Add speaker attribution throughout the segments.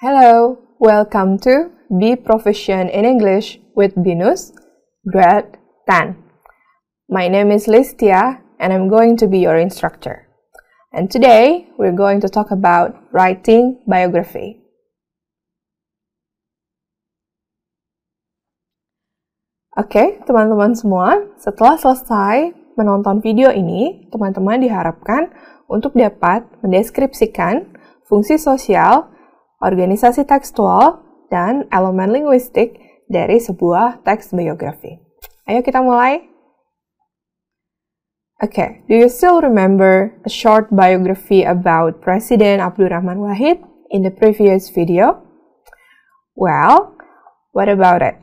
Speaker 1: Hello, welcome to Be Proficient in English with Binus, Grade 10. My name is Listia and I'm going to be your instructor. And today we're going to talk about writing biography. Oke, teman-teman semua, setelah selesai menonton video ini, teman-teman diharapkan untuk dapat mendeskripsikan fungsi sosial, organisasi tekstual, dan elemen linguistik dari sebuah teks biografi. Ayo kita mulai. Okay, do you still remember a short biography about President Abdurrahman Wahid in the previous video? Well, what about it?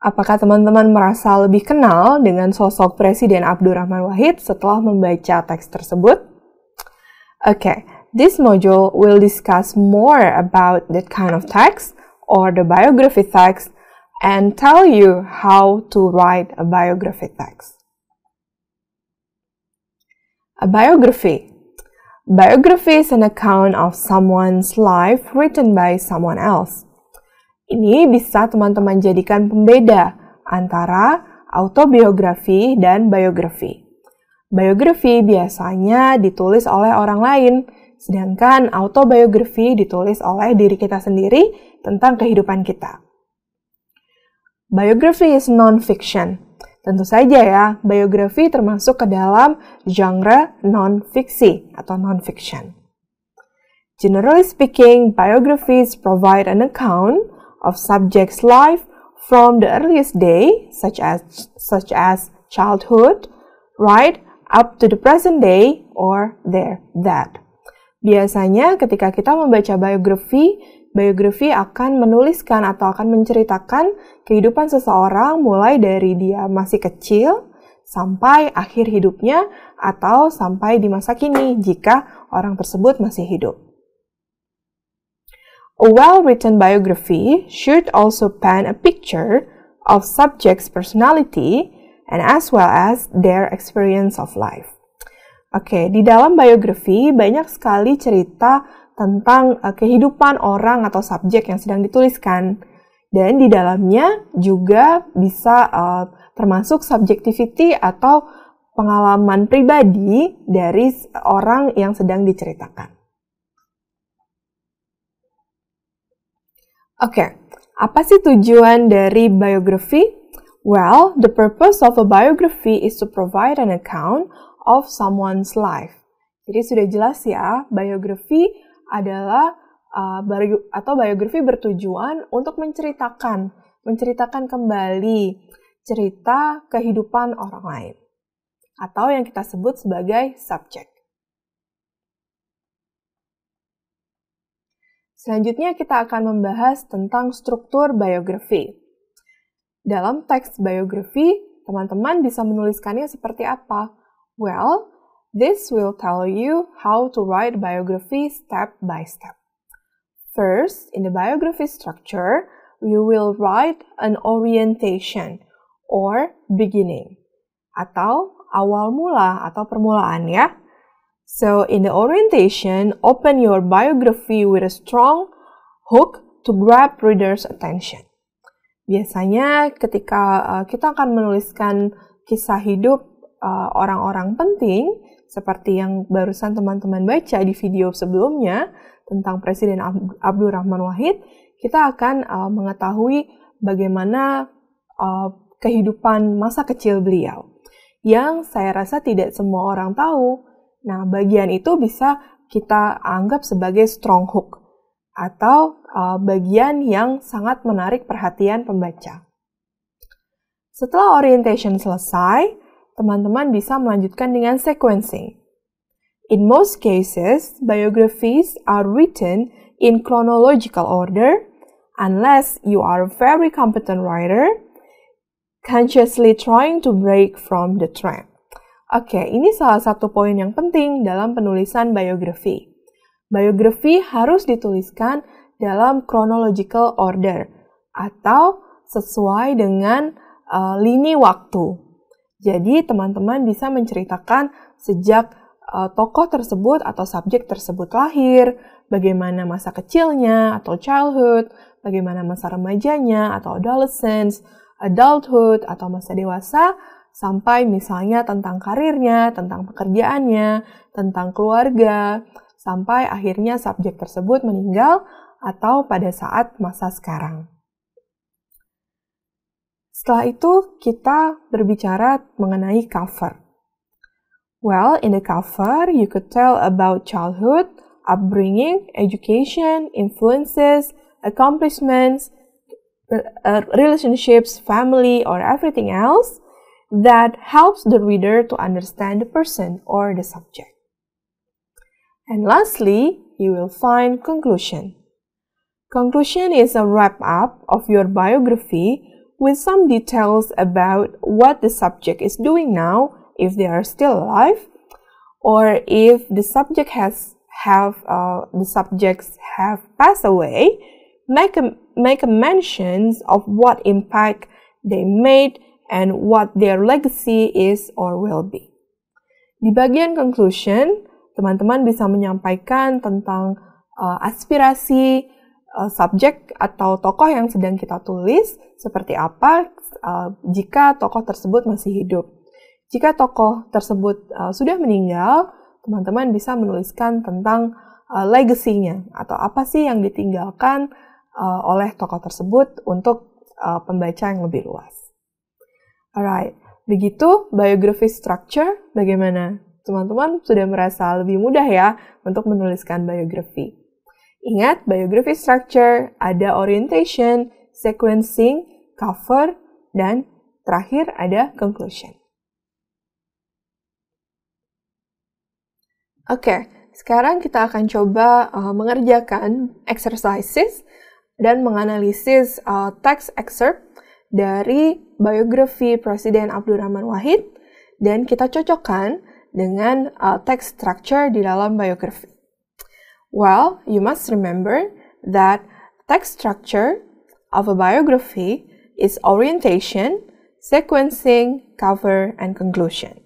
Speaker 1: Apakah teman-teman merasa lebih kenal dengan sosok Presiden Abdurrahman Wahid setelah membaca teks tersebut? Okay, this module will discuss more about that kind of text or the biography text and tell you how to write a biography text. A biography. Biography is an account of someone's life written by someone else. Ini bisa teman-teman jadikan pembeda antara autobiografi dan biografi. Biografi biasanya ditulis oleh orang lain, sedangkan autobiografi ditulis oleh diri kita sendiri tentang kehidupan kita. Biography is non-fiction. Tentu saja ya, biografi termasuk ke dalam genre non-fiksi atau non-fiction. Generally speaking, biographies provide an account of subject's life from the earliest day, such as childhood, right up to the present day or their death. Biasanya ketika kita membaca biografi akan menuliskan atau akan menceritakan kehidupan seseorang mulai dari dia masih kecil sampai akhir hidupnya atau sampai di masa kini jika orang tersebut masih hidup. A well-written biography should also paint a picture of subject's personality and as well as their experience of life. Oke, di dalam biografi banyak sekali cerita tentang kehidupan orang atau subjek yang sedang dituliskan. Dan di dalamnya juga bisa termasuk subjectivity atau pengalaman pribadi dari orang yang sedang diceritakan. Oke, apa sih tujuan dari biografi? Well, the purpose of a biography is to provide an account of someone's life. Jadi sudah jelas ya, biografi adalah biografi bertujuan untuk menceritakan kembali cerita kehidupan orang lain atau yang kita sebut sebagai subjek. Selanjutnya kita akan membahas tentang struktur biografi. Dalam teks biografi, teman-teman bisa menuliskannya seperti apa? Well, this will tell you how to write biography step by step. First, in the biography structure, you will write an orientation or beginning atau awal mula atau permulaan ya. So, in the orientation, open your biography with a strong hook to grab reader's attention. Biasanya ketika kita akan menuliskan kisah hidup orang-orang penting, seperti yang barusan teman-teman baca di video sebelumnya tentang Presiden Abdurrahman Wahid, kita akan mengetahui bagaimana kehidupan masa kecil beliau, yang saya rasa tidak semua orang tahu. Nah, bagian itu bisa kita anggap sebagai strong hook atau bagian yang sangat menarik perhatian pembaca. Setelah orientation selesai, teman-teman bisa melanjutkan dengan sequencing. In most cases, biographies are written in chronological order unless you are a very competent writer, consciously trying to break from the trend. Oke, ini salah satu poin yang penting dalam penulisan biografi. Biografi harus dituliskan dalam chronological order atau sesuai dengan lini waktu. Jadi, teman-teman bisa menceritakan sejak tokoh tersebut atau subjek tersebut lahir, bagaimana masa kecilnya atau childhood, bagaimana masa remajanya atau adolescence, adulthood atau masa dewasa, sampai misalnya tentang karirnya, tentang pekerjaannya, tentang keluarga, sampai akhirnya subjek tersebut meninggal atau pada saat masa sekarang. Setelah itu, kita berbicara mengenai cover. Well, in the cover, you could tell about childhood, upbringing, education, influences, accomplishments, relationships, family, or everything else that helps the reader to understand the person or the subject. And lastly, you will find conclusion. Conclusion is a wrap-up of your biography with some details about what the subject is doing now if they are still alive, or if the subjects have passed away, make a mentions of what impact they made and what their legacy is or will be. Di bagian conclusion, teman-teman bisa menyampaikan tentang aspirasi subjek atau tokoh yang sedang kita tulis seperti apa jika tokoh tersebut masih hidup. Jika tokoh tersebut sudah meninggal, teman-teman bisa menuliskan tentang legasinya atau apa sih yang ditinggalkan oleh tokoh tersebut untuk pembaca yang lebih luas. Alright, begitu biography structure. Bagaimana? Teman-teman sudah merasa lebih mudah ya untuk menuliskan biografi. Ingat, biography structure ada orientation, sequencing, cover, dan terakhir ada conclusion. Oke, sekarang kita akan coba mengerjakan exercises dan menganalisis text excerpt dari biografi Presiden Abdurrahman Wahid dan kita cocokkan dengan text structure di dalam biografi. Well, you must remember that text structure of a biography is orientation, sequencing, cover, and conclusion.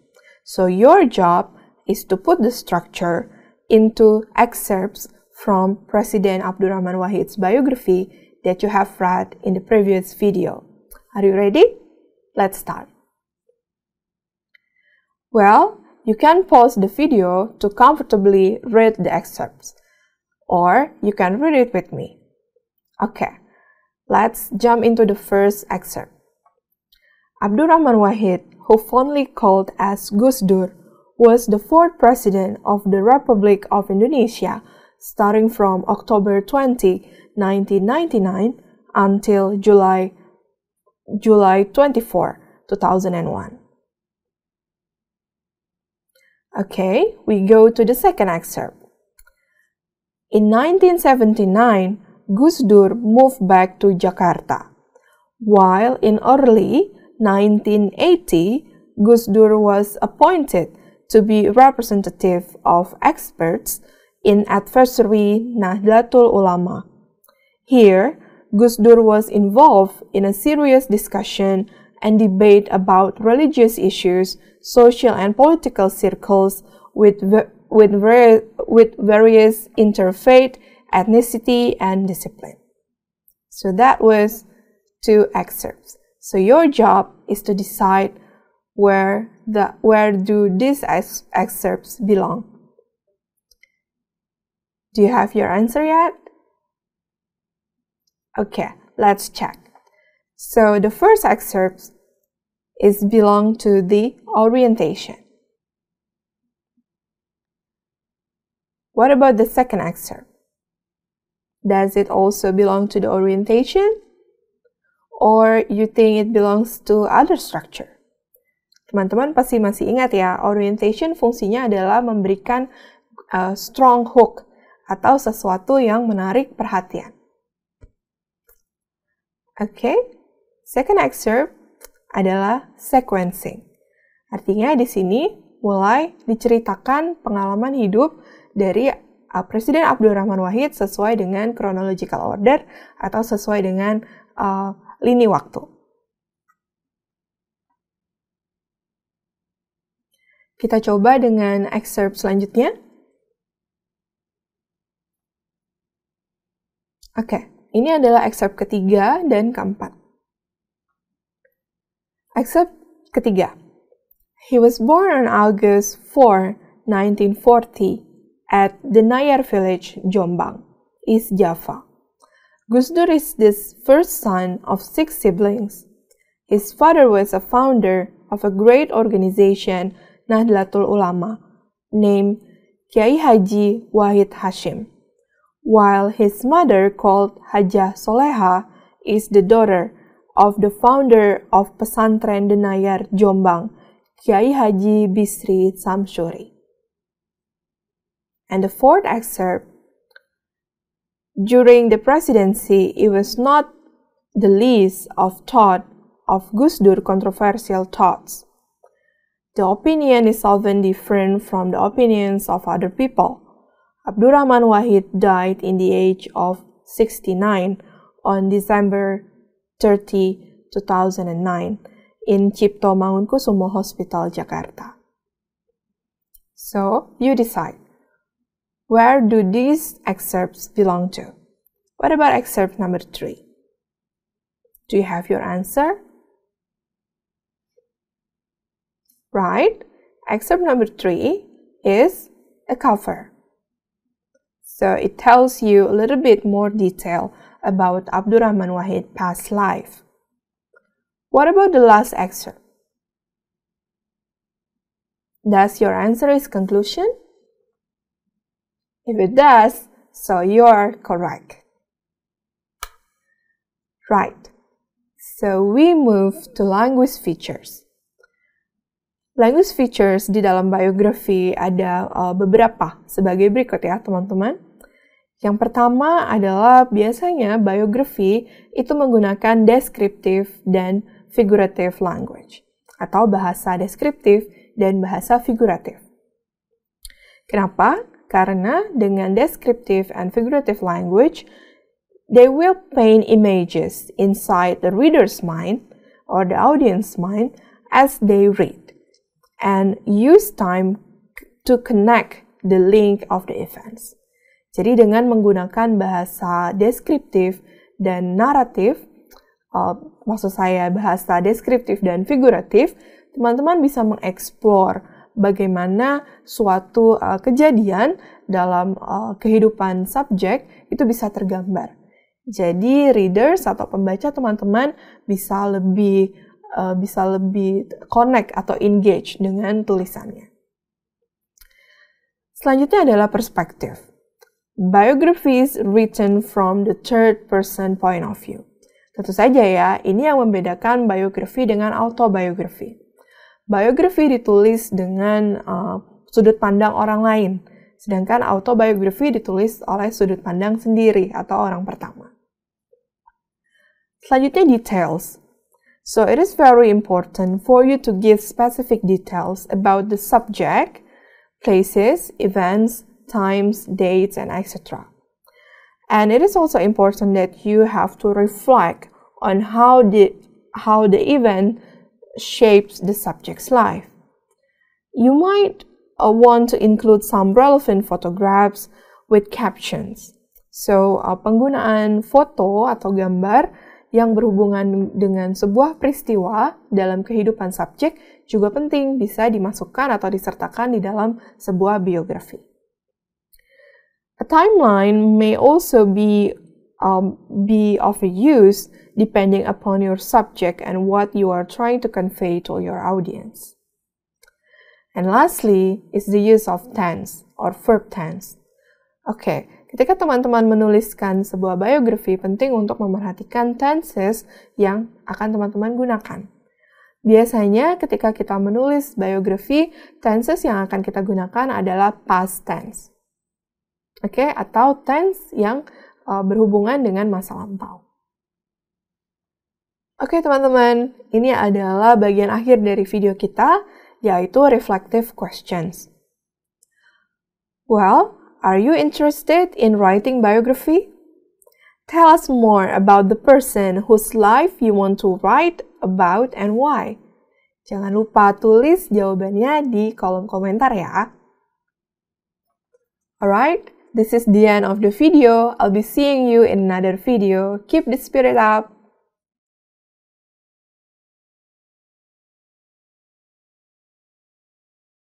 Speaker 1: So your job is to put the structure into excerpts from Presiden Abdurrahman Wahid's biography that you have read in the previous video. Are you ready? Let's start. Well, you can pause the video to comfortably read the excerpts, or you can read it with me. Okay, let's jump into the first excerpt. Abdurrahman Wahid, who fondly called as Gus Dur, was the fourth president of the Republic of Indonesia, starting from October 20, 1999 until July 24, 2001. Okay, we go to the second excerpt. In 1979, Gus Dur moved back to Jakarta, while in early 1980, Gus Dur was appointed to be representative of experts in Advisory Nahdlatul Ulama. Here, Gus Dur was involved in a serious discussion and debate about religious issues, social and political circles with various interfaith, ethnicity, and discipline. So that was two excerpts. So your job is to decide where do these excerpts belong. Do you have your answer yet? Okay, let's check. So the first excerpt belong to the orientation. What about the second excerpt? Does it also belong to the orientation? Or you think it belongs to other structure? Teman-teman pasti masih ingat ya, orientation fungsinya adalah memberikan strong hook atau sesuatu yang menarik perhatian. Okay, second excerpt adalah sequencing. Artinya di sini mulai diceritakan pengalaman hidup dari Presiden Abdurrahman Wahid sesuai dengan chronological order atau sesuai dengan lini waktu. Kita coba dengan excerpt selanjutnya. Oke, ini adalah excerpt ketiga dan keempat. Excerpt ketiga. He was born on August 4, 1940 at the Nayar village, Jombang, East Java. Gus Dur is the first son of 6 siblings. His father was a founder of a great organization, Nahdlatul Ulama, named Kiai Haji Wahid Hashim, while his mother, called Hajah Soleha, is the daughter of the founder of Pesantren Denayar Jombang, Kiai Haji Bisri Samsuri. And the fourth excerpt, during the presidency, it was not the least of thought of Gus Dur controversial thoughts. The opinion is often different from the opinions of other people. Abdurrahman Wahid died in the age of 69 on December 30, 2009 in Cipto Mangunkusumo Hospital, Jakarta. So, you decide. Where do these excerpts belong to? What about excerpt number 3? Do you have your answer? Right, excerpt number 3 is a cover. So it tells you a little bit more detail about Abdurrahman Wahid's past life. What about the last excerpt? Does your answer is conclusion? If it does, so you're correct. Right, so we move to language features. Language features di dalam biografi ada beberapa sebagai berikut ya teman-teman. Yang pertama adalah biasanya biografi itu menggunakan descriptive dan figurative language atau bahasa deskriptif dan bahasa figuratif. Kenapa? Karena dengan descriptive and figurative language, they will paint images inside the reader's mind or the audience mind as they read, and use time to connect the link of the events. Jadi dengan menggunakan bahasa deskriptif dan naratif, maksud saya bahasa deskriptif dan figuratif, teman-teman bisa mengeksplor bagaimana suatu kejadian dalam kehidupan subjek itu bisa tergambar. Jadi readers atau pembaca teman-teman bisa lebih connect atau engage dengan tulisannya. Selanjutnya adalah perspektif. Biographies written from the third person point of view. Tentu saja ya, ini yang membedakan biografi dengan autobiografi. Biografi ditulis dengan sudut pandang orang lain, sedangkan autobiografi ditulis oleh sudut pandang sendiri atau orang pertama. Selanjutnya details. So it is very important for you to give specific details about the subject, places, events, times, dates, and etc. And it is also important that you have to reflect on how the event shapes the subject's life. You might want to include some relevant photographs with captions. So, penggunaan foto atau gambar yang berhubungan dengan sebuah peristiwa dalam kehidupan subjek juga penting bisa dimasukkan atau disertakan di dalam sebuah biografi. A timeline may also be of use depending upon your subject and what you are trying to convey to your audience. And lastly is the use of tense or verb tense. Oke, ketika teman-teman menuliskan sebuah biografi, penting untuk memperhatikan tenses yang akan teman-teman gunakan. Biasanya ketika kita menulis biografi, tenses yang akan kita gunakan adalah past tense. Oke, atau tense yang berhubungan dengan masa lampau. Oke teman-teman, ini adalah bagian akhir dari video kita, yaitu reflective questions. Well, are you interested in writing biography? Tell us more about the person whose life you want to write about and why. Jangan lupa tulis jawabannya di kolom komentar ya. Alright, this is the end of the video. I'll be seeing you in another video. Keep the spirit up.